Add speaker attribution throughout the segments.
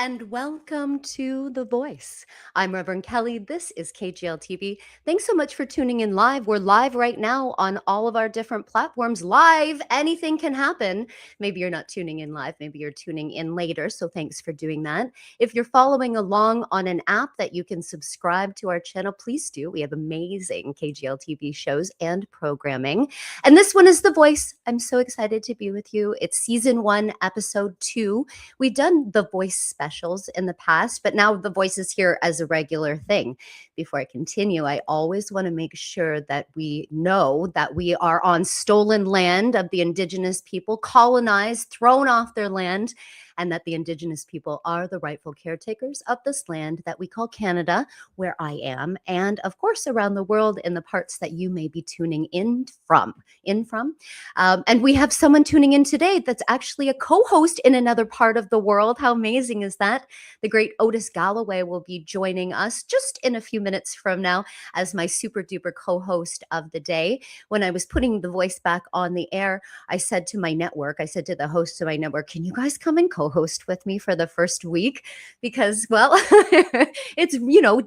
Speaker 1: and welcome to The Voice. I'm Reverend Kelly. This is KGL TV. Thanks so much for tuning in live. We're live right now on all of our different platforms. Live, anything can happen. Maybe you're not tuning in live, maybe you're tuning in later, so thanks for doing that. If you're following along on an app that you can subscribe to our channel, please do. We have amazing KGL TV shows and programming. And this one is The Voice. I'm so excited to be with you. It's season 1, episode 2. We've done The Voice specials in the past, but now The Voice is here as a regular thing. Before I continue, I always want to make sure that we know that we are on stolen land of the Indigenous people, colonized, thrown off their land, and that the Indigenous people are the rightful caretakers of this land that we call Canada, where I am, and of course around the world in the parts that you may be tuning in from. And we have someone tuning in today that's actually a co-host in another part of the world. How amazing is that? The great Otis Galloway will be joining us just in a few minutes from now as my super duper co-host of the day. When I was putting The Voice back on the air, I said to the host of my network, can you guys come and co-host with me for the first week? Because, well, it's,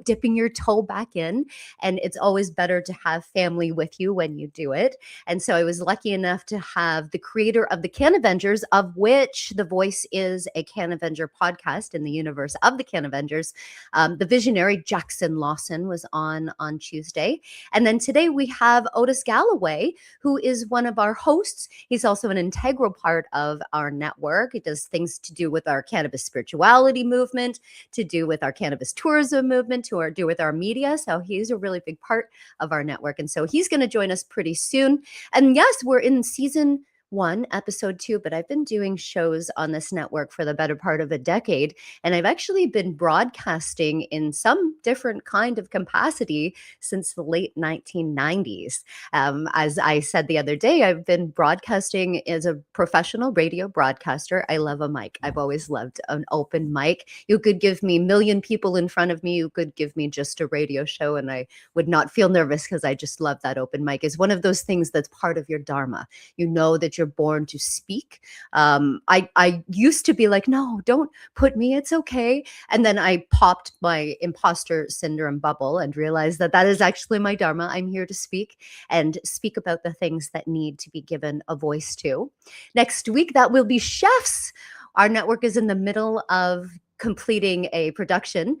Speaker 1: dipping your toe back in, and it's always better to have family with you when you do it. And so I was lucky enough to have the creator of the Can Avengers, of which The Voice is a Can Avenger podcast in the universe of the Can Avengers. The visionary Jackson Lawson was on Tuesday. And then today we have Otis Galloway, who is one of our hosts. He's also an integral part of our network. He does things to do with our cannabis spirituality movement, to do with our cannabis tourism movement, to do with our media. So he's a really big part of our network. And so he's going to join us pretty soon. And yes, we're in season 1, episode 2, but I've been doing shows on this network for the better part of a decade, and I've actually been broadcasting in some different kind of capacity since the late 1990s. As I said the other day, I've been broadcasting as a professional radio broadcaster. I love a mic. I've always loved an open mic. You could give me a million people in front of me. You could give me just a radio show, and I would not feel nervous because I just love that open mic. It's one of those things that's part of your dharma. You know that you're born to speak. I used to be like, no, don't put me, it's okay. And then I popped my imposter syndrome bubble and realized that that is actually my dharma. I'm here to speak and speak about the things that need to be given a voice to. Next week, that will be chefs. Our network is in the middle of completing a production.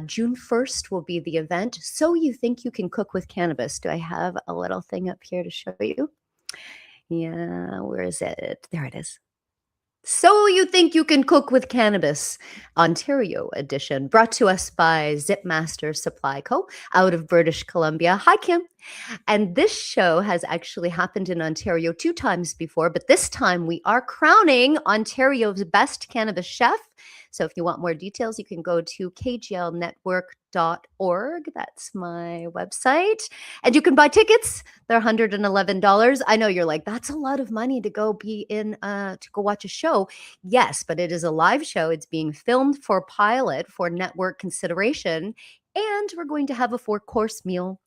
Speaker 1: June 1st will be the event. So You Think You Can Cook with Cannabis. Do I have a little thing up here to show you? Yeah, where is it? There it is. So You Think You Can Cook with Cannabis, Ontario edition, brought to us by Zipmaster Supply Co. out of British Columbia. Hi, Kim. And this show has actually happened in Ontario 2 times before, but this time we are crowning Ontario's best cannabis chef. So if you want more details, you can go to kglnetwork.org. That's my website. And you can buy tickets. They're $111. I know you're like, that's a lot of money to go to go watch a show. Yes, but it is a live show. It's being filmed for pilot for network consideration. And we're going to have a 4-course meal.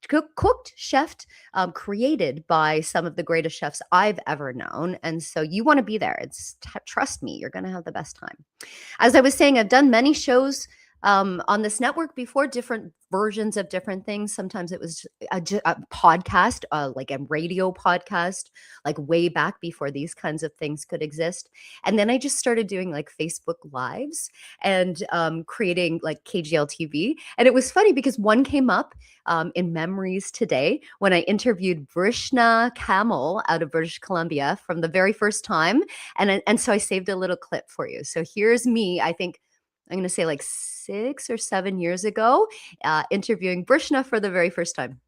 Speaker 1: Cooked, chefed, created by some of the greatest chefs I've ever known. And so you want to be there. Trust me, you're going to have the best time. As I was saying, I've done many shows on this network before, different versions of different things. Sometimes it was a podcast, like a radio podcast, like way back before these kinds of things could exist. And then I just started doing like Facebook Lives and creating like KGL TV. And it was funny because one came up in memories today when I interviewed Vrishna Kamal out of British Columbia from the very first time. And so I saved a little clip for you. So here's me, I think, I'm going to say like 6 or 7 years ago, interviewing Vrishna for the very first time.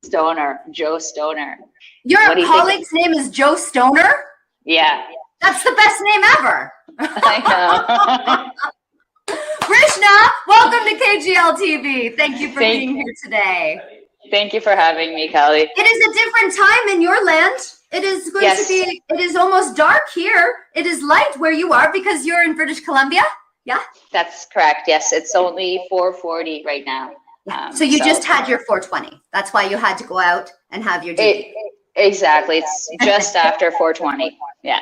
Speaker 2: Joe Stoner.
Speaker 1: Your colleague's name is Joe Stoner?
Speaker 2: Yeah.
Speaker 1: That's the best name ever.
Speaker 2: I know.
Speaker 1: Vrishna, welcome to KGL TV. Thank you for being here today.
Speaker 2: Thank you for having me, Kelly.
Speaker 1: It is a different time in your land. It is going to be, it is almost dark here. It is light where you are because you're in British Columbia. Yeah,
Speaker 2: that's correct. Yes, it's only 4:40 right now.
Speaker 1: So you just had your 4:20. That's why you had to go out and have your duty.
Speaker 2: Exactly. It's just after 4:20. Yeah.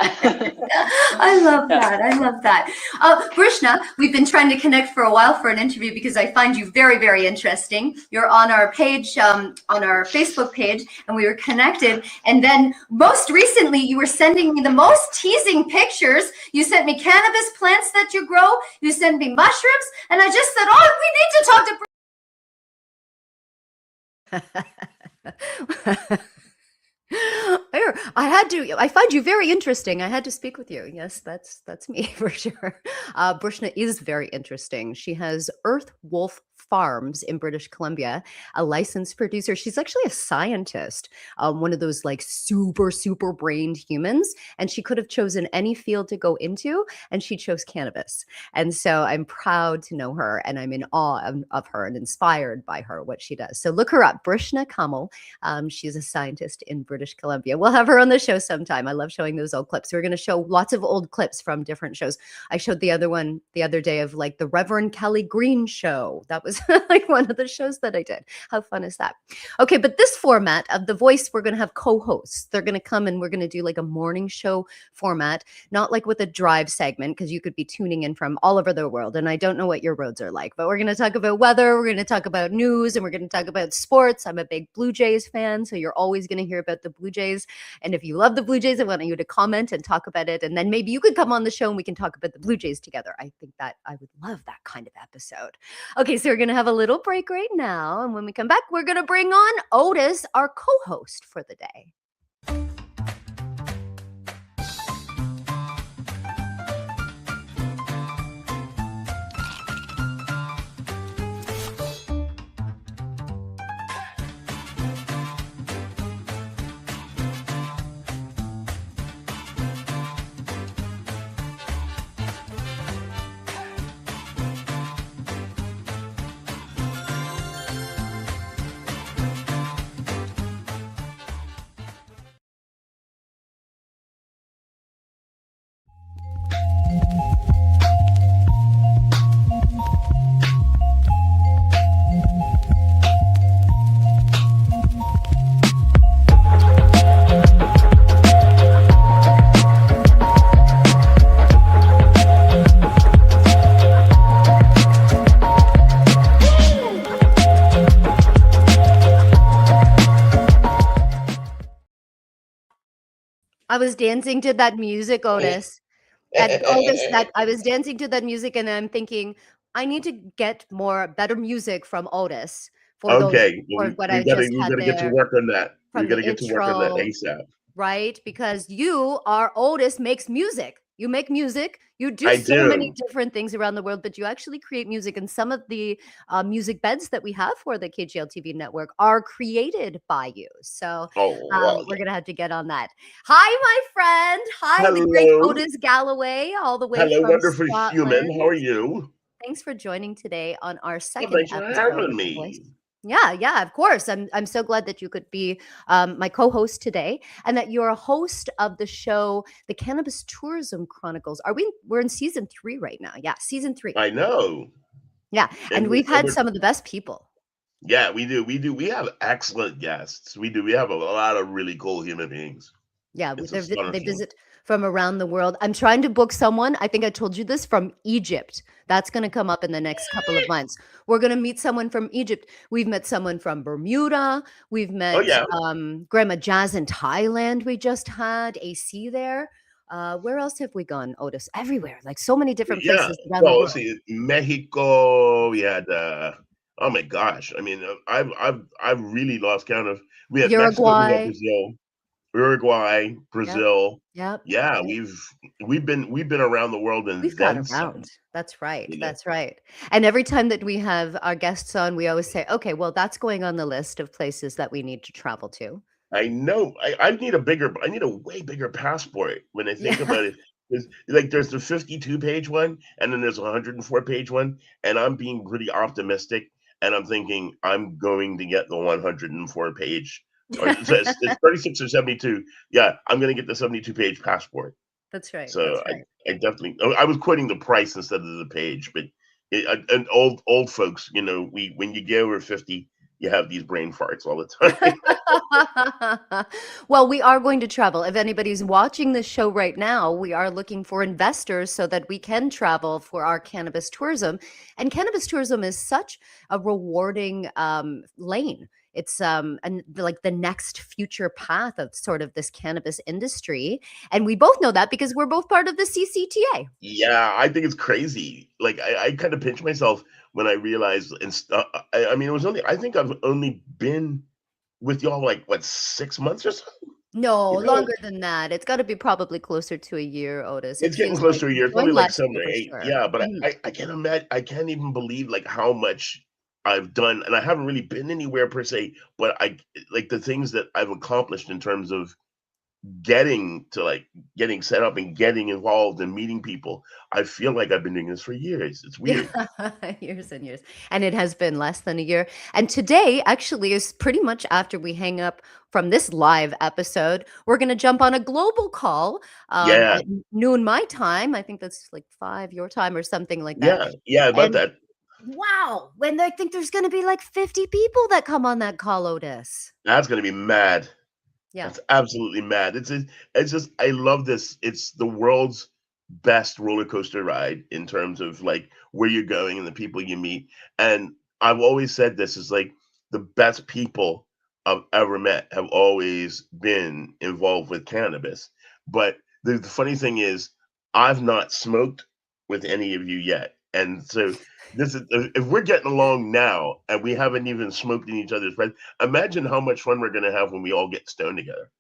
Speaker 1: I love that. I love that. Brishna, we've been trying to connect for a while for an interview because I find you very, very interesting. You're on our page, on our Facebook page, and we were connected. And then most recently, you were sending me the most teasing pictures. You sent me cannabis plants that you grow. You sent me mushrooms. And I just said, oh, we need to talk to I find you very interesting. I had to speak with you. Yes, that's me for sure. Brishna is very interesting. She has Earth Wolf Farms in British Columbia, a licensed producer. She's actually a scientist, one of those like super brained humans. And she could have chosen any field to go into, and she chose cannabis. And so I'm proud to know her, and I'm in awe of her and inspired by her, what she does. So look her up, Brishna Kamal. She's a scientist in British Columbia. We'll have her on the show sometime. I love showing those old clips. We're going to show lots of old clips from different shows. I showed the other one the other day of like the Reverend Kelly Green show. That was like one of the shows that I did. How fun is that? Okay, but this format of The Voice, we're going to have co-hosts. They're going to come and we're going to do like a morning show format, not like with a drive segment, because you could be tuning in from all over the world. And I don't know what your roads are like, but we're going to talk about weather. We're going to talk about news, and we're going to talk about sports. I'm a big Blue Jays fan, so you're always going to hear about the Blue Jays. And if you love the Blue Jays, I want you to comment and talk about it. And then maybe you could come on the show and we can talk about the Blue Jays together. I think that I would love that kind of episode. Okay, so we're going to have a little break right now. And when we come back, we're going to bring on Otis, our co-host for the day. I was dancing to that music, Otis. I was dancing to that music, and I'm thinking, I need to get better music from Otis for
Speaker 3: Okay, well,
Speaker 1: what I
Speaker 3: we've got to
Speaker 1: just
Speaker 3: we've
Speaker 1: had
Speaker 3: got to get to
Speaker 1: there
Speaker 3: work on that. We've
Speaker 1: from
Speaker 3: got
Speaker 1: the
Speaker 3: to get to work on that
Speaker 1: intro,
Speaker 3: ASAP.
Speaker 1: right? Because you are Otis makes music. You make music. You do
Speaker 3: I
Speaker 1: so many
Speaker 3: do.
Speaker 1: different things around the world, but you actually create music. And some of the music beds that we have for the KGL TV network are created by you. So
Speaker 3: Oh, well,
Speaker 1: we're
Speaker 3: yeah.
Speaker 1: going to have to get on that. Hi, my friend. Hi, the great
Speaker 3: Hello,
Speaker 1: Otis Galloway, all the way
Speaker 3: hello,
Speaker 1: from
Speaker 3: wonderful human.
Speaker 1: Scotland.
Speaker 3: How are you?
Speaker 1: Thanks for joining today on our
Speaker 3: Well,
Speaker 1: second
Speaker 3: thanks for
Speaker 1: episode
Speaker 3: having
Speaker 1: of The Voice.
Speaker 3: me.
Speaker 1: Yeah, of course. I'm so glad that you could be my co-host today, and that you're a host of the show, The Cannabis Tourism Chronicles. We're in season 3 right now. Yeah, season 3.
Speaker 3: I know,
Speaker 1: Yeah, and we've
Speaker 3: and
Speaker 1: had some of the best people.
Speaker 3: yeah, we do. We have excellent guests. We do. We have a lot of really cool human beings.
Speaker 1: Yeah,
Speaker 3: It's
Speaker 1: they
Speaker 3: astonishing.
Speaker 1: visit from around the world. I'm trying to book someone. I think I told you this, from Egypt. That's going to come up in the next couple of months. We're going to meet someone from Egypt. We've met someone from Bermuda. We've
Speaker 3: Oh
Speaker 1: met
Speaker 3: yeah,
Speaker 1: Grandma Jazz in Thailand. We just had AC there. Where else have we gone, Otis? Everywhere, like so many different
Speaker 3: yeah.
Speaker 1: places around the
Speaker 3: Well, let's
Speaker 1: world.
Speaker 3: see, Mexico. We had. Oh my gosh! I mean, I've really lost count of. We had Mexico. We had
Speaker 1: Uruguay.
Speaker 3: Brazil. Uruguay,
Speaker 1: Yep.
Speaker 3: Brazil.
Speaker 1: Yep.
Speaker 3: Yeah,
Speaker 1: Yep.
Speaker 3: we've been around the world and
Speaker 1: We've got
Speaker 3: then
Speaker 1: around.
Speaker 3: some.
Speaker 1: That's right.
Speaker 3: You know,
Speaker 1: That's right. And every time that we have our guests on, we always say, okay, well, that's going on the list of places that we need to travel to.
Speaker 3: I know. I need a way bigger passport when I think
Speaker 1: Yeah.
Speaker 3: about it. There's the 52-page one, and then there's a 104-page one, and I'm being pretty optimistic, and I'm thinking I'm going to get the 104-page, or so it's 36 or 72. Yeah, I'm going to get the 72-page passport.
Speaker 1: That's right.
Speaker 3: So
Speaker 1: That's right.
Speaker 3: I definitely I was quoting the price instead of the page, but and old folks, we when you get over 50, you have these brain farts all the time.
Speaker 1: Well, we are going to travel. If anybody's watching this show right now, we are looking for investors so that we can travel for our cannabis tourism. And cannabis tourism is such a rewarding lane. It's like the next future path of sort of this cannabis industry. And we both know that because we're both part of the CCTA.
Speaker 3: Yeah, I think it's crazy. Like I kind of pinch myself when I realized and I mean, it was only I think I've only been with y'all like what 6 months or so.
Speaker 1: No,
Speaker 3: You know,
Speaker 1: longer than that. It's got to be probably closer to a year, Otis. It
Speaker 3: it's getting
Speaker 1: feels
Speaker 3: close
Speaker 1: like
Speaker 3: to a
Speaker 1: you
Speaker 3: year. It's
Speaker 1: joined
Speaker 3: probably like
Speaker 1: last
Speaker 3: 7
Speaker 1: year
Speaker 3: or
Speaker 1: for
Speaker 3: 8.
Speaker 1: sure.
Speaker 3: Yeah, but
Speaker 1: Mhm.
Speaker 3: I can't imagine. I can't even believe like how much I've done, and I haven't really been anywhere per se. But I like the things that I've accomplished in terms of getting set up and getting involved and meeting people. I feel like I've been doing this for years. It's
Speaker 1: Yeah,
Speaker 3: weird.
Speaker 1: years and years. And it has been less than a year. And today actually is pretty much after we hang up from this live episode. We're going to jump on a global call
Speaker 3: Yeah,
Speaker 1: at noon my time. I think that's like 5 your time or something like that.
Speaker 3: yeah, about
Speaker 1: And
Speaker 3: that.
Speaker 1: wow, when I think there's going to be like 50 people that come on that call, Otis.
Speaker 3: That's gonna be mad.
Speaker 1: Yeah.
Speaker 3: That's absolutely mad. It's just I love this. It's the world's best roller coaster ride in terms of like where you're going and the people you meet. And I've always said this is like the best people I've ever met have always been involved with cannabis. But the funny thing is, I've not smoked with any of you yet. And so this is if we're getting along now and we haven't even smoked in each other's presence, imagine how much fun we're gonna have when we all get stoned together.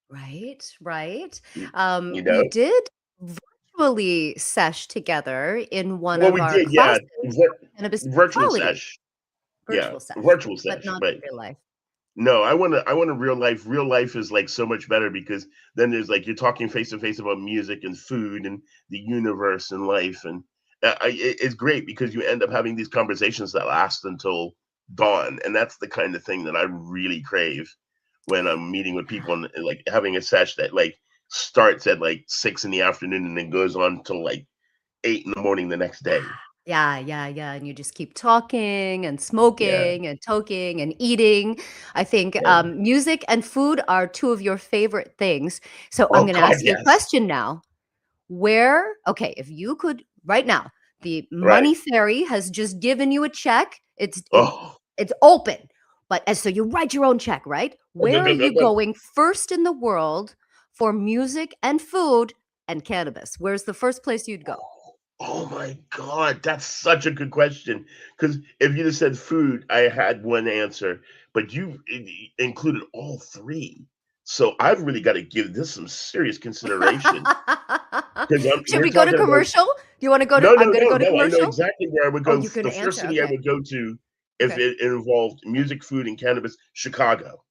Speaker 1: Right, right.
Speaker 3: You, you
Speaker 1: We
Speaker 3: know?
Speaker 1: did virtually sesh together in one
Speaker 3: Well,
Speaker 1: of
Speaker 3: we
Speaker 1: our
Speaker 3: did, yeah.
Speaker 1: classes, cannabis
Speaker 3: Virtual
Speaker 1: sexuality,
Speaker 3: sesh. Yeah,
Speaker 1: virtual sesh,
Speaker 3: virtual
Speaker 1: but
Speaker 3: sesh.
Speaker 1: not in
Speaker 3: But
Speaker 1: real life.
Speaker 3: no, I want a real life. Real life is like so much better because then there's like you're talking face to face about music and food and the universe and life, and it's great because you end up having these conversations that last until dawn, and that's the kind of thing that I really crave when I'm meeting with people and like having a sesh that like starts at like 6 in the afternoon and then goes on till like 8 in the morning the next
Speaker 1: Yeah.
Speaker 3: day.
Speaker 1: Yeah, yeah, yeah, and you just keep talking and
Speaker 3: Yeah,
Speaker 1: smoking and toking and eating. I think,
Speaker 3: yeah.
Speaker 1: music and food are 2 of your favorite things. So I'm
Speaker 3: Oh
Speaker 1: gonna
Speaker 3: God,
Speaker 1: ask you a
Speaker 3: yes.
Speaker 1: question now. Where okay, if you could right now, the
Speaker 3: Right.
Speaker 1: money fairy has just given you a check.
Speaker 3: Oh.
Speaker 1: It's open. But and so you write your own check, right? Where are you going first in the world for music and food and cannabis? Where's the first place you'd go?
Speaker 3: Oh my god, that's such a good question. Because if you'd have said food, I had one answer, but you included all three. So I've really got to give this some serious consideration because
Speaker 1: Should
Speaker 3: we're
Speaker 1: we go to
Speaker 3: talking about
Speaker 1: commercial? Do you wanna go to
Speaker 3: no,
Speaker 1: I'm
Speaker 3: no,
Speaker 1: gonna
Speaker 3: no,
Speaker 1: go to
Speaker 3: no. I know
Speaker 1: commercial?
Speaker 3: exactly where I would
Speaker 1: Oh,
Speaker 3: go.
Speaker 1: you're gonna
Speaker 3: The first
Speaker 1: answer,
Speaker 3: city I
Speaker 1: okay,
Speaker 3: would go to if
Speaker 1: okay.
Speaker 3: it involved music, food, and cannabis, Chicago.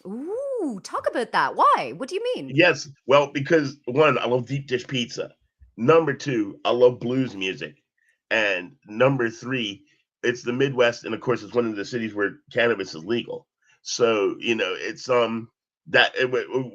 Speaker 1: Ooh, talk about that. Why? What do you mean?
Speaker 3: Yes, well, because one, I love deep dish pizza. Number two, I love blues music. And number three, it's the Midwest, and of course, it's one of the cities where cannabis is legal. So, it's that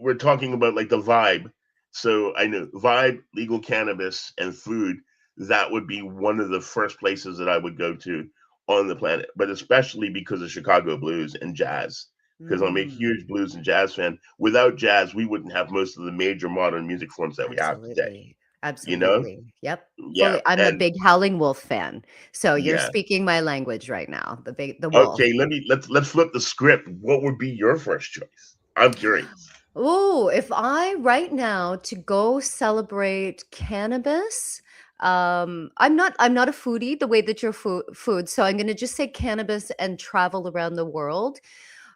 Speaker 3: we're talking about like the vibe. So I know vibe, legal cannabis, and food. That would be one of the first places that I would go to on the planet, but especially because of Chicago blues and jazz. Because I'm a
Speaker 1: Mm.
Speaker 3: huge blues and jazz fan. Without jazz, we wouldn't have most of the major modern music forms that we have today.
Speaker 1: Absolutely.
Speaker 3: You know?
Speaker 1: Absolutely. Yep.
Speaker 3: Yeah,
Speaker 1: Fully I'm a
Speaker 3: and
Speaker 1: big Howling Wolf fan. So you're
Speaker 3: yeah.
Speaker 1: speaking my language right now, the wolf.
Speaker 3: Okay, let's flip the script. What would be your first choice? I'm curious.
Speaker 1: Ooh, if I right now to go celebrate cannabis, I'm not a foodie the way that you're food, so I'm gonna just say cannabis and travel around the world.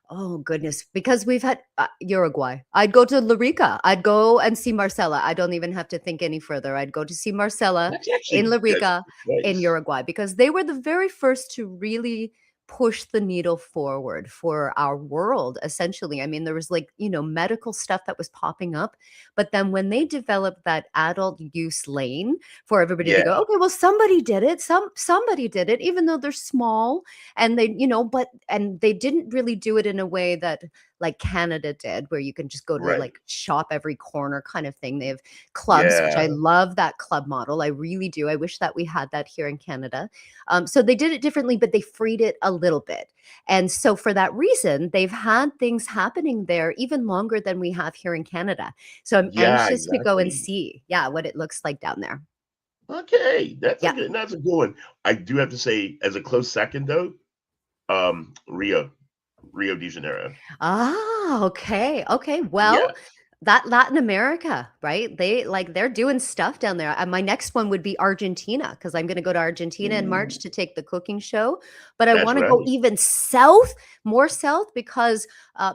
Speaker 1: Oh goodness, because we've had Uruguay. I'd go to Larica. I'd go and see Marcella. I don't even have to think any further. I'd go to see Marcella
Speaker 3: That's
Speaker 1: in
Speaker 3: actually good
Speaker 1: Larica in
Speaker 3: choice.
Speaker 1: Uruguay because they were the very first to really push the needle forward for our world essentially. I mean, there was like, medical stuff that was popping up, but then when they developed that adult use lane for everybody to
Speaker 3: Yeah,
Speaker 1: go, okay, well somebody did it. Somebody did it even though they're small and they didn't really do it in a way that like Canada did, where you can just go to
Speaker 3: Right.
Speaker 1: like shop every corner kind of thing. They have clubs, which
Speaker 3: Yeah.
Speaker 1: I love that club model. I really do. I wish that we had that here in Canada. So they did it differently, but they freed it a little bit. And so for that reason, they've had things happening there even longer than we have here in Canada. So I'm
Speaker 3: Yeah,
Speaker 1: anxious to go and
Speaker 3: exactly.
Speaker 1: see, yeah, what it looks like down there.
Speaker 3: Okay,
Speaker 1: Yeah.
Speaker 3: that's a good one. I do have to say, as a close second though, Rio de Janeiro.
Speaker 1: Ah, okay. Okay.
Speaker 3: Yeah,
Speaker 1: Well, that Latin America, right? They're doing stuff down there. My next one would be Argentina because I'm going to go to Argentina in March
Speaker 3: ooh,
Speaker 1: to take the cooking show. But I
Speaker 3: that's
Speaker 1: want to go
Speaker 3: right,
Speaker 1: even south, more south, because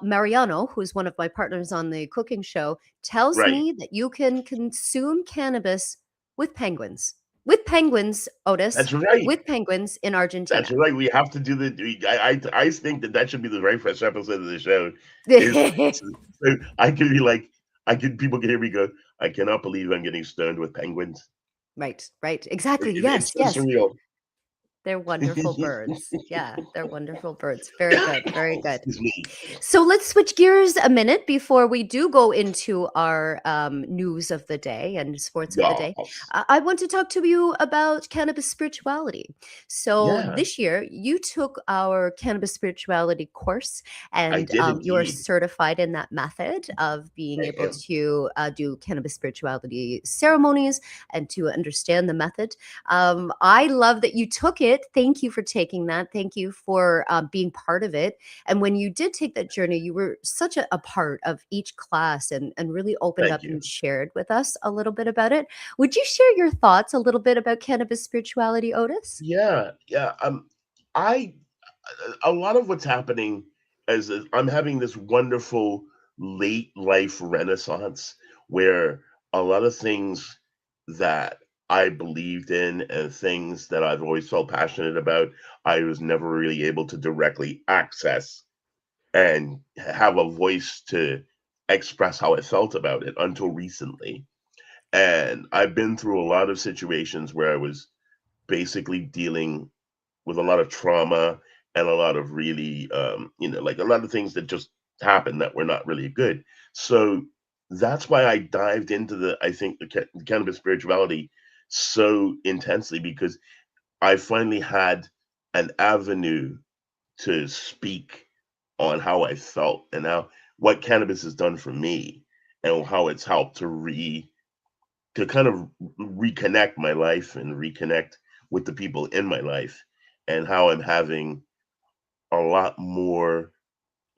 Speaker 1: Mariano, who's one of my partners on the cooking show, tells
Speaker 3: right.
Speaker 1: me that you can consume cannabis with penguins. With penguins, Otis,
Speaker 3: That's right.
Speaker 1: with penguins in
Speaker 3: That's
Speaker 1: Argentina.
Speaker 3: right. We have to do the. I think that should be the very first episode of the show. Is so I could be like, I could people can hear me go. I cannot believe I'm getting stoned with penguins.
Speaker 1: Right, right. Exactly.
Speaker 3: It's
Speaker 1: Yes,
Speaker 3: so
Speaker 1: yes.
Speaker 3: surreal.
Speaker 1: They're wonderful birds. Yeah, they're wonderful birds. Very good, very good.
Speaker 3: Excuse me.
Speaker 1: So let's switch gears a minute before we do go into our news of the day and sports of the day.
Speaker 3: Yes.
Speaker 1: I want to talk to you about cannabis spirituality. So
Speaker 3: Yeah,
Speaker 1: this year, you took our cannabis spirituality course,
Speaker 3: I
Speaker 1: and
Speaker 3: did
Speaker 1: you're
Speaker 3: indeed.
Speaker 1: certified in that method of being
Speaker 3: I
Speaker 1: able
Speaker 3: am.
Speaker 1: to do cannabis spirituality ceremonies and to understand the method. I love that you took it. Thank you for taking that. Thank you for being part of it. And when you did take that journey, you were such a part of each class and really opened
Speaker 3: Thank
Speaker 1: up
Speaker 3: you.
Speaker 1: and shared with us a little bit about it. Would you share your thoughts a little bit about cannabis spirituality, Otis?
Speaker 3: Yeah, yeah. I a lot of what's happening is I'm having this wonderful late life renaissance where a lot of things that I believed in and things that I've always felt passionate about, I was never really able to directly access and have a voice to express how I felt about it until recently. And I've been through a lot of situations where I was basically dealing with a lot of trauma and a lot of really, like a lot of things that just happened that were not really good. So that's why I dived into I think, the cannabis spirituality so intensely because I finally had an avenue to speak on how I felt and how what cannabis has done for me and how it's helped to kind of reconnect my life and reconnect with the people in my life and how I'm having a lot more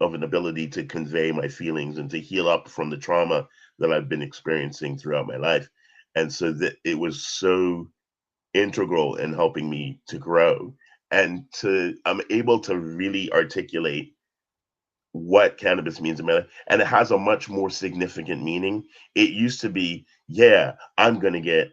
Speaker 3: of an ability to convey my feelings and to heal up from the trauma that I've been experiencing throughout my life. And so that it was so integral in helping me to grow and I'm able to really articulate what cannabis means in my life, and it has a much more significant meaning. It used to be, yeah, I'm gonna get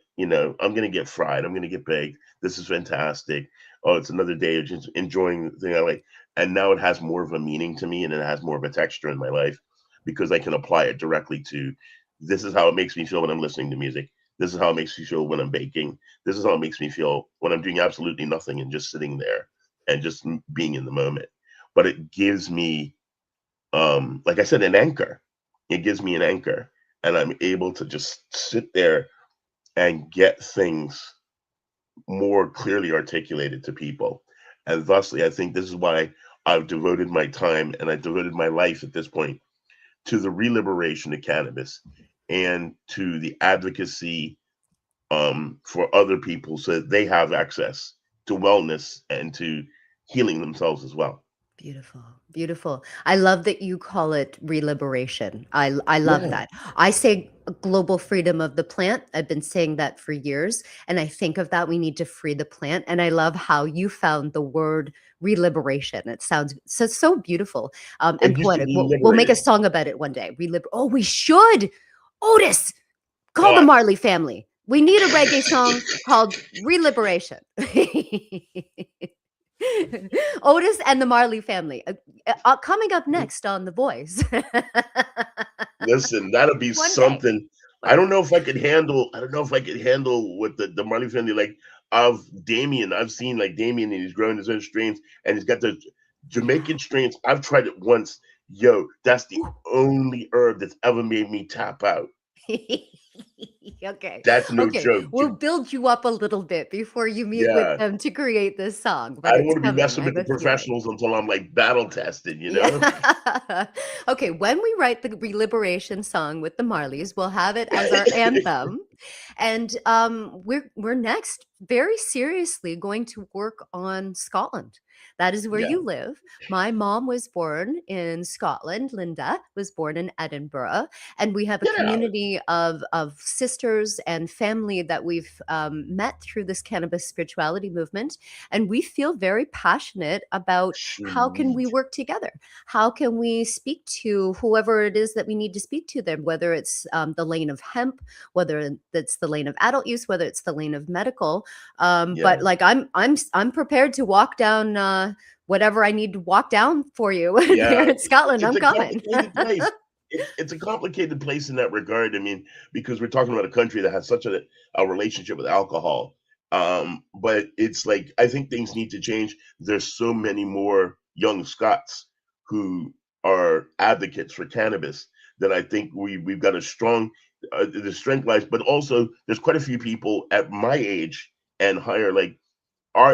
Speaker 3: fried, I'm gonna get baked. This is fantastic. Oh, it's another day of just enjoying the thing I like. And now it has more of a meaning to me, and it has more of a texture in my life because I can apply it directly to this is how it makes me feel when I'm listening to music. This is how it makes me feel when I'm baking. This is how it makes me feel when I'm doing absolutely nothing and just sitting there and just being in the moment. But it gives me like I said, an anchor. It gives me an anchor, and I'm able to just sit there and get things more clearly articulated to people. And thusly, I think this is why I've devoted my time and I devoted my life at this point to the reliberation of cannabis and to the advocacy for other people so that they have access to wellness and to healing themselves as well.
Speaker 1: Beautiful, beautiful. I love that you call it reliberation. I love
Speaker 3: Yeah,
Speaker 1: that. I say global freedom of the plant. I've been saying that for years, and I think of that we need to free the plant. And I love how you found the word reliberation. It sounds so beautiful and
Speaker 3: it used to
Speaker 1: poetic.
Speaker 3: be
Speaker 1: We'll make a
Speaker 3: liberating.
Speaker 1: song about it one day. Oh, we should. Otis, call the
Speaker 3: What?
Speaker 1: Marley family. We need a reggae song called Reliberation. Otis and the Marley family. Coming up next on The Voice.
Speaker 3: Listen, that'll be
Speaker 1: One day.
Speaker 3: something.
Speaker 1: One day.
Speaker 3: I don't know if I could handle what the Marley family like of Damien. I've seen like Damien and he's growing his own strains and he's got the
Speaker 1: Yeah.
Speaker 3: Jamaican strains. I've tried it once. yo, that's the
Speaker 1: Ooh.
Speaker 3: only herb that's ever made me tap out.
Speaker 1: Okay.
Speaker 3: That's no
Speaker 1: Okay.
Speaker 3: joke.
Speaker 1: We'll build you up a little bit before you meet with
Speaker 3: Yeah.
Speaker 1: them to create this song,
Speaker 3: I
Speaker 1: but
Speaker 3: don't
Speaker 1: it's
Speaker 3: want to be
Speaker 1: coming.
Speaker 3: messing
Speaker 1: I
Speaker 3: with
Speaker 1: have
Speaker 3: the
Speaker 1: a feeling.
Speaker 3: professionals until I'm like battle tested, you know?
Speaker 1: Yeah. Okay, when we write the Liberation song with the Marleys, we'll have it as our anthem. And we're next very seriously going to work on Scotland. That is where
Speaker 3: Yeah.
Speaker 1: you live. My mom was born in Scotland. Linda was born in Edinburgh, and we have a
Speaker 3: Get out.
Speaker 1: community of sisters and family that we've met through this cannabis spirituality movement, and we feel very passionate about how can we
Speaker 3: Sweet.
Speaker 1: work together. How can we speak to whoever it is that we need to speak to them, whether it's the lane of hemp, whether it's the lane of adult use, whether it's the lane of medical.
Speaker 3: Yeah.
Speaker 1: But like I'm prepared to walk down whatever I need to walk down for you there
Speaker 3: Yeah.
Speaker 1: in Scotland.
Speaker 3: It's
Speaker 1: I'm
Speaker 3: a
Speaker 1: coming.
Speaker 3: complicated place. It's a complicated place in that regard. I mean, because we're talking about a country that has such a relationship with alcohol. But it's like, I think things need to change. There's so many more young Scots who are advocates for cannabis that I think we've got a strong, the strength lies, but also there's quite a few people at my age and higher, like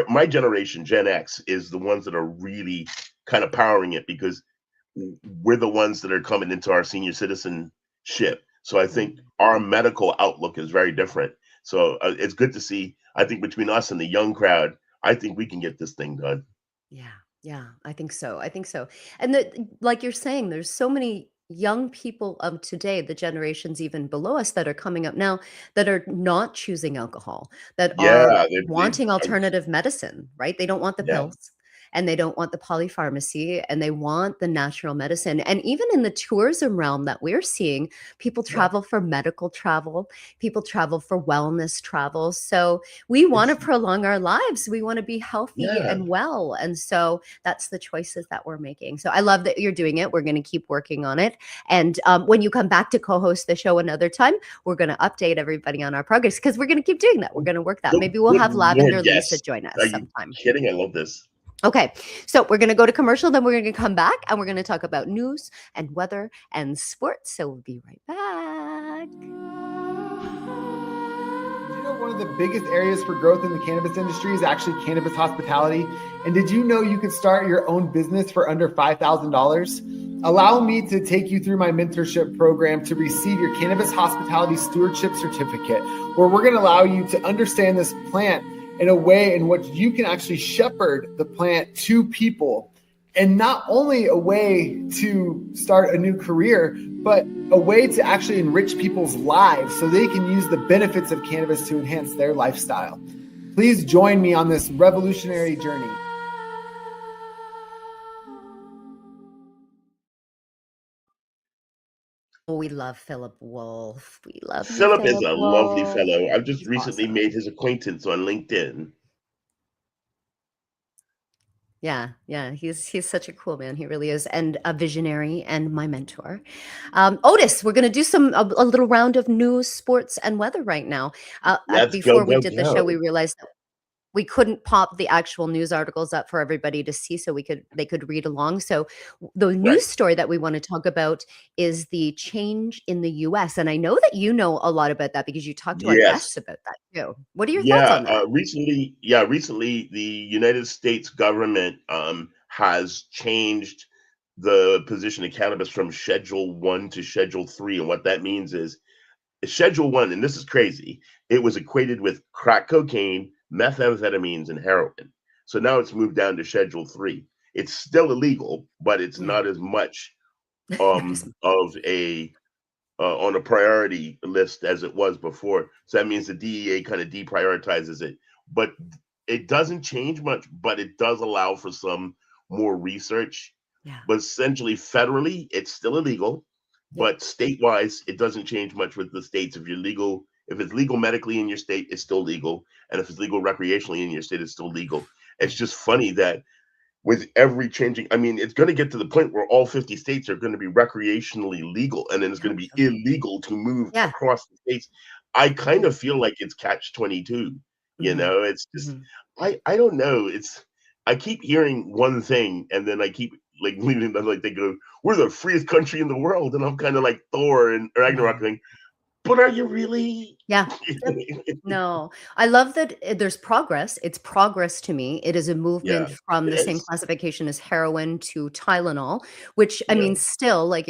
Speaker 3: my generation, Gen X, is the ones that are really kind of powering it because we're the ones that are coming into our senior citizenship. So I think our medical outlook is very different. So it's good to see. I think between us and the young crowd, I think we can get this thing done.
Speaker 1: Yeah, yeah, I think so. I think so. And like you're saying, there's so many young people of today, the generations even below us that are coming up now that are not choosing alcohol, that are
Speaker 3: Yeah,
Speaker 1: wanting alternative medicine, right? They don't want the
Speaker 3: yeah,
Speaker 1: pills and they don't want the polypharmacy and they want the natural medicine. And even in the tourism realm that we're seeing, people
Speaker 3: yeah.
Speaker 1: travel for medical travel, people travel for wellness travel. So we want to
Speaker 3: It's
Speaker 1: prolong our lives. We want to be healthy
Speaker 3: yeah,
Speaker 1: and well. And so that's the choices that we're making. So I love that you're doing it. We're going to keep working on it. And when you come back to co host the show another time, we're going to update everybody on our progress because we're going to keep doing that. We're going to work that.
Speaker 3: good,
Speaker 1: Maybe we'll
Speaker 3: good
Speaker 1: have
Speaker 3: Lord,
Speaker 1: Lavender Lisa
Speaker 3: yes.
Speaker 1: join
Speaker 3: Are
Speaker 1: us
Speaker 3: you
Speaker 1: sometime.
Speaker 3: kidding? I love this.
Speaker 1: Okay, so we're going to go to commercial, then we're going to come back and we're going to talk about news and weather and sports. So we'll be right back.
Speaker 4: You know, one of the biggest areas for growth in the cannabis industry is actually cannabis hospitality. And did you know you could start your own business for under $5,000? Allow me to take you through my mentorship program to receive your cannabis hospitality stewardship certificate, where we're going to allow you to understand this plant in a way in which you can actually shepherd the plant to people. And not only a way to start a new career, but a way to actually enrich people's lives so they can use the benefits of cannabis to enhance their lifestyle. Please join me on this revolutionary journey.
Speaker 1: We love Philip Wolf. We love you,
Speaker 3: Philip is
Speaker 1: Philip
Speaker 3: a lovely
Speaker 1: Wolf.
Speaker 3: fellow. I've just
Speaker 1: He's
Speaker 3: recently
Speaker 1: awesome.
Speaker 3: made his acquaintance on LinkedIn.
Speaker 1: Yeah, yeah, he's such a cool man. He really is, and a visionary, and my mentor. Otis, we're gonna do a little round of news, sports, and weather right now.
Speaker 3: Let's go,
Speaker 1: Before we
Speaker 3: go,
Speaker 1: did the show, we
Speaker 3: go.
Speaker 1: realized that we couldn't pop the actual news articles up for everybody to see so they could read along. So the
Speaker 3: Right.
Speaker 1: news story that we want to talk about is the change in the US. And I know that you know a lot about that because you talked to our
Speaker 3: Yes.
Speaker 1: guests about that too. What are your thoughts
Speaker 3: Yeah,
Speaker 1: on that?
Speaker 3: recently the United States government has changed the position of cannabis from Schedule 1 to Schedule 3. And what that means is Schedule 1, and this is crazy, it was equated with crack cocaine, methamphetamines, and heroin. So now it's moved down to Schedule 3. It's still illegal, but it's
Speaker 1: Yeah.
Speaker 3: not as much
Speaker 1: Not as
Speaker 3: of a on a priority list as it was before. So that means the DEA kind of deprioritizes it. But it doesn't change much, but it does allow for some more research.
Speaker 1: yeah.
Speaker 3: But essentially, federally, it's still illegal.
Speaker 1: Yep.
Speaker 3: But state-wise, it doesn't change much with the states. If it's legal medically in your state, it's still legal. And if it's legal recreationally in your state, it's still legal. It's
Speaker 1: Right.
Speaker 3: just funny that with every changing, I mean, it's going to get to the point where all 50 states are going to be recreationally legal, and then it's
Speaker 1: I
Speaker 3: going to
Speaker 1: hope
Speaker 3: be
Speaker 1: so.
Speaker 3: illegal to move
Speaker 1: Yeah.
Speaker 3: across the states. I kind
Speaker 1: Yeah.
Speaker 3: of feel like it's catch 22.
Speaker 1: Mhm.
Speaker 3: It's just,
Speaker 1: Mhm.
Speaker 3: I don't know. I keep hearing one thing, and then I keep like leaving them, like they go, we're the freest country in the world, and I'm kind of like Thor and Ragnarok thing. But are you really?
Speaker 1: Yeah. No, I love that there's progress. It's progress to me. It is a
Speaker 3: Yeah,
Speaker 1: movement from
Speaker 3: it
Speaker 1: the same
Speaker 3: is.
Speaker 1: classification as heroin to Tylenol, which I
Speaker 3: Yeah,
Speaker 1: mean, still like,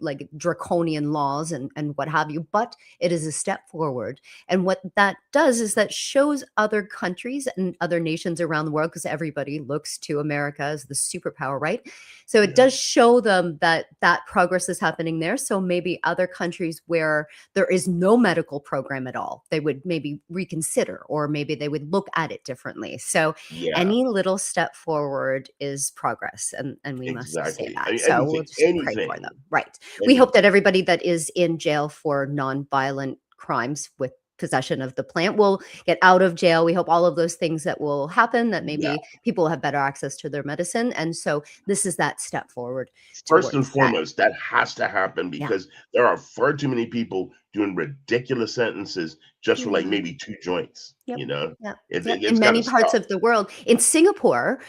Speaker 1: like draconian laws and what have you, but it is a step forward. And what that does is that shows other countries and other nations around the world, because everybody looks to America as the superpower, right? So it
Speaker 3: yeah,
Speaker 1: does show them that that progress is happening there. So maybe other countries where there is no medical program at all, they would maybe reconsider, or maybe they would look at it differently. So
Speaker 3: yeah.
Speaker 1: any little step forward is progress, and we must say
Speaker 3: Exactly. I
Speaker 1: that.
Speaker 3: mean,
Speaker 1: So we'll just pray for them.
Speaker 3: anything,
Speaker 1: Right. We hope that
Speaker 3: anything.
Speaker 1: everybody that is in jail for nonviolent crimes with possession of the plant will get out of jail. We hope all of those things that will happen, that
Speaker 3: Yeah.
Speaker 1: maybe people will have better access to their medicine. And so this is that step forward
Speaker 3: First and
Speaker 1: towards that.
Speaker 3: foremost, that has to happen
Speaker 1: Yeah.
Speaker 3: because there are far too many people doing ridiculous sentences just for like
Speaker 1: Yeah.
Speaker 3: maybe 2 joints.
Speaker 1: Yep.
Speaker 3: You know,
Speaker 1: Yeah.
Speaker 3: it,
Speaker 1: Yep.
Speaker 3: it,
Speaker 1: In
Speaker 3: it's got to
Speaker 1: many parts
Speaker 3: stop.
Speaker 1: of the world. In Singapore,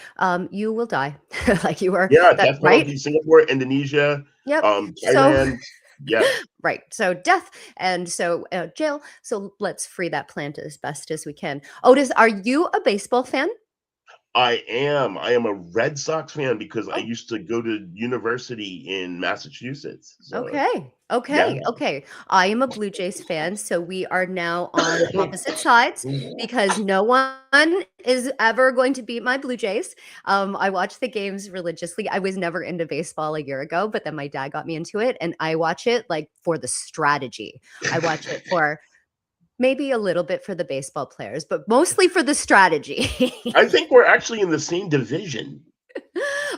Speaker 1: you will die. Like you are
Speaker 3: Yeah,
Speaker 1: that,
Speaker 3: death
Speaker 1: right?
Speaker 3: penalty, Singapore, Indonesia,
Speaker 1: Yep. So
Speaker 3: Thailand. Yes,
Speaker 1: right. So death and so jail. So let's free that plant as best as we can. Otis, are you a baseball fan?
Speaker 3: I am. I am a Red Sox fan because I
Speaker 1: Oh,
Speaker 3: used to go to university in Massachusetts. So
Speaker 1: okay.
Speaker 3: yeah.
Speaker 1: Okay. Okay. I am a Blue Jays fan, so we are now on opposite sides because no one is ever going to beat my Blue Jays. I watch the games religiously. I was never into baseball a year ago, but then my dad got me into it, and I watch it like for the strategy. I watch it for maybe a little bit for the baseball players, but mostly for the strategy.
Speaker 3: I think we're actually in the same division.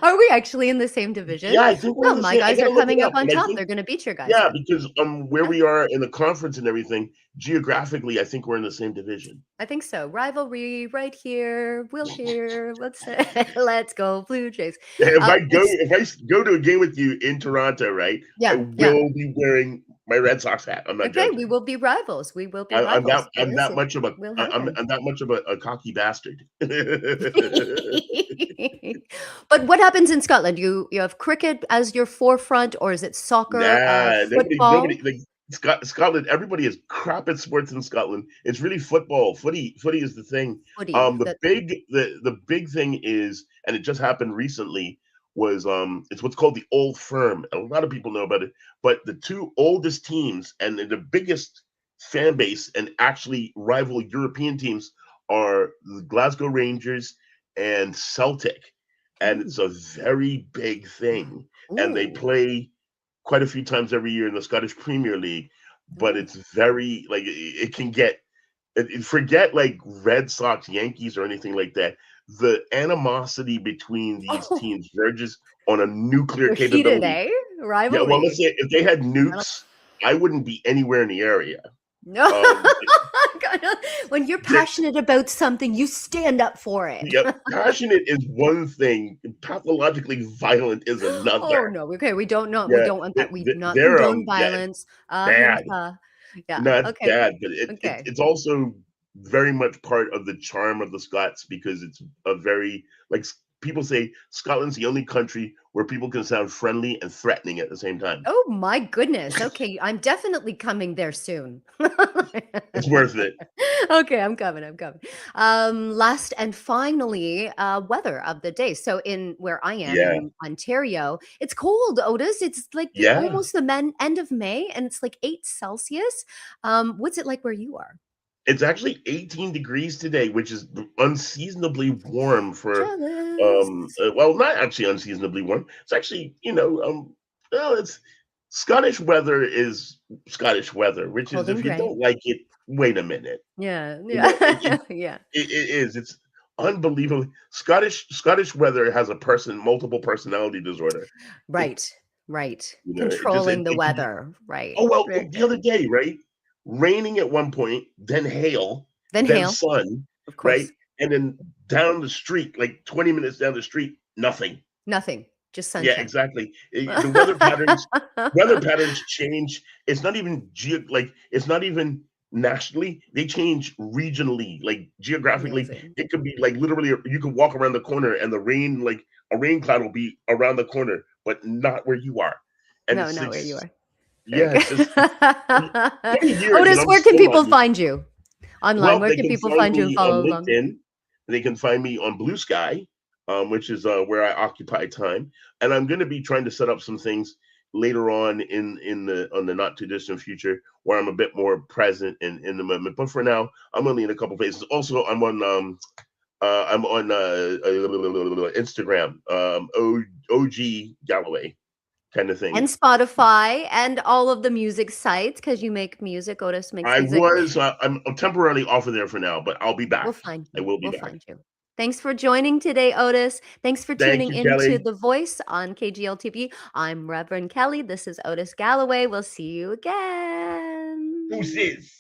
Speaker 1: Are we actually in the same division?
Speaker 3: Yeah, I think we're in
Speaker 1: Well,
Speaker 3: the
Speaker 1: my
Speaker 3: same. I
Speaker 1: guys are
Speaker 3: gotta look it
Speaker 1: coming up
Speaker 3: up,
Speaker 1: on
Speaker 3: but I
Speaker 1: top.
Speaker 3: think
Speaker 1: They're going to beat your guys
Speaker 3: yeah,
Speaker 1: then.
Speaker 3: because where
Speaker 1: Yeah.
Speaker 3: we are in the conference and everything, geographically, I think we're in the same division.
Speaker 1: I think so. Rivalry right here. We'll hear. Let's let's go Blue Jays. It's
Speaker 3: If I go to a game with you in Toronto, right, I
Speaker 1: yeah, yeah.
Speaker 3: will be wearing my Red Sox hat. I'm not
Speaker 1: Okay, we
Speaker 3: joking.
Speaker 1: will be rivals. We will be rivals.
Speaker 3: I'm
Speaker 1: Otis.
Speaker 3: that
Speaker 1: It
Speaker 3: much of a
Speaker 1: will
Speaker 3: I'm
Speaker 1: happen.
Speaker 3: I'm that much of a cocky bastard.
Speaker 1: But what happens in Scotland? You have cricket as your forefront, or is it soccer,
Speaker 3: Nah,
Speaker 1: football?
Speaker 3: nobody like Scotland. Everybody is crap at sports in Scotland. It's really football. Footy is the thing.
Speaker 1: Footy.
Speaker 3: The big thing is, and it just happened recently, was it's what's called the Old Firm. A lot of people know about it, but the two oldest teams and the biggest fan base and actually rival European teams are the Glasgow Rangers and Celtic, and it's
Speaker 1: Ooh.
Speaker 3: a very big thing. And they
Speaker 1: Ooh.
Speaker 3: play quite a few times every year in the Scottish Premier League, but
Speaker 1: Ooh.
Speaker 3: it's very like it can get forget like Red Sox, Yankees, or anything like that. The animosity between these
Speaker 1: Oh,
Speaker 3: teams verges on a nuclear
Speaker 1: they're heated,
Speaker 3: capability.
Speaker 1: eh?
Speaker 3: Yeah, well, let's
Speaker 1: Rivalry.
Speaker 3: say if they had
Speaker 1: I don't
Speaker 3: nukes, I wouldn't be anywhere in the area.
Speaker 1: no.
Speaker 3: Um,
Speaker 1: Kinda when you're
Speaker 3: they,
Speaker 1: passionate about something, you stand up for it.
Speaker 3: yeah, passionate is one thing, pathologically violent is
Speaker 1: Oh,
Speaker 3: another.
Speaker 1: no. Okay, we
Speaker 3: Yeah,
Speaker 1: don't want that. We do not
Speaker 3: they're
Speaker 1: condone
Speaker 3: yeah,
Speaker 1: violence.
Speaker 3: bad.
Speaker 1: Ahimsa. Yeah.
Speaker 3: No, it's
Speaker 1: Okay.
Speaker 3: bad, but
Speaker 1: Okay.
Speaker 3: it's also very much part of the charm of the Scots because it's a very like people say Scotland's the only country where people can sound friendly and threatening at the same time.
Speaker 1: Oh my goodness. Okay, I'm definitely coming there soon.
Speaker 3: It's worth it.
Speaker 1: Okay, I'm coming. I'm coming. Last and finally, weather of the day. So in where I am
Speaker 3: Yeah,
Speaker 1: in Ontario, it's cold, Otis. It's like
Speaker 3: yeah.
Speaker 1: almost the end of May, and it's like 8 Celsius. What's it like where you are?
Speaker 3: It's actually 18 degrees today, which is unseasonably warm for
Speaker 1: Jealous.
Speaker 3: well, not actually unseasonably warm. It's actually, well, it's Scottish weather is Scottish weather, which is
Speaker 1: Cold
Speaker 3: if
Speaker 1: and
Speaker 3: you
Speaker 1: gray.
Speaker 3: don't like it, wait a minute.
Speaker 1: Yeah,
Speaker 3: You know,
Speaker 1: yeah, yeah.
Speaker 3: it is. It's unbelievable. Scottish weather has a multiple personality disorder. It,
Speaker 1: Right, right.
Speaker 3: it just
Speaker 1: Controlling the
Speaker 3: it can be.
Speaker 1: weather. Right.
Speaker 3: Oh well,
Speaker 1: Very
Speaker 3: the other
Speaker 1: good.
Speaker 3: day, right? Raining at one point, then hail,
Speaker 1: Then
Speaker 3: then
Speaker 1: hail,
Speaker 3: sun,
Speaker 1: of
Speaker 3: right?
Speaker 1: course.
Speaker 3: And then down the street, like 20 minutes down the street, nothing.
Speaker 1: Nothing, just
Speaker 3: Yeah,
Speaker 1: sunshine.
Speaker 3: exactly. The weather patterns change. It's not even it's not even nationally. They change regionally, like geographically.
Speaker 1: Amazing.
Speaker 3: It could be like literally you could walk around the corner and the rain like a rain cloud will be around the corner, but not where you are. And
Speaker 1: No,
Speaker 3: it's
Speaker 1: not where you
Speaker 3: just,
Speaker 1: are. Very
Speaker 3: yeah,
Speaker 1: good.
Speaker 3: it's just 20 years and
Speaker 1: Otis,
Speaker 3: I'm
Speaker 1: where can
Speaker 3: still not
Speaker 1: people
Speaker 3: used.
Speaker 1: find you online?
Speaker 3: Well,
Speaker 1: Where
Speaker 3: they
Speaker 1: can
Speaker 3: can
Speaker 1: people
Speaker 3: find
Speaker 1: find you and
Speaker 3: me on
Speaker 1: follow along?
Speaker 3: LinkedIn. They can find me on Blue Sky, which is where I occupy time. And I'm going to be trying to set up some things later on in the not too distant future where I'm a bit more present in the moment. But for now, I'm only in a couple places. Also, I'm on Instagram, OG Galloway kind of
Speaker 1: And
Speaker 3: thing.
Speaker 1: Spotify and all of the music sites because you make music. Otis makes music.
Speaker 3: I'm temporarily off of there for now, but I'll be
Speaker 1: We'll
Speaker 3: back.
Speaker 1: find
Speaker 3: I
Speaker 1: you.
Speaker 3: will be
Speaker 1: We'll
Speaker 3: back.
Speaker 1: find you. Thanks for joining today, Otis. Thanks for
Speaker 3: Thank
Speaker 1: tuning
Speaker 3: you,
Speaker 1: into
Speaker 3: Kelly.
Speaker 1: The Voice on KGL TV. I'm Reverend Kelly. This is Otis Galloway. We'll see you again.
Speaker 3: Deuces.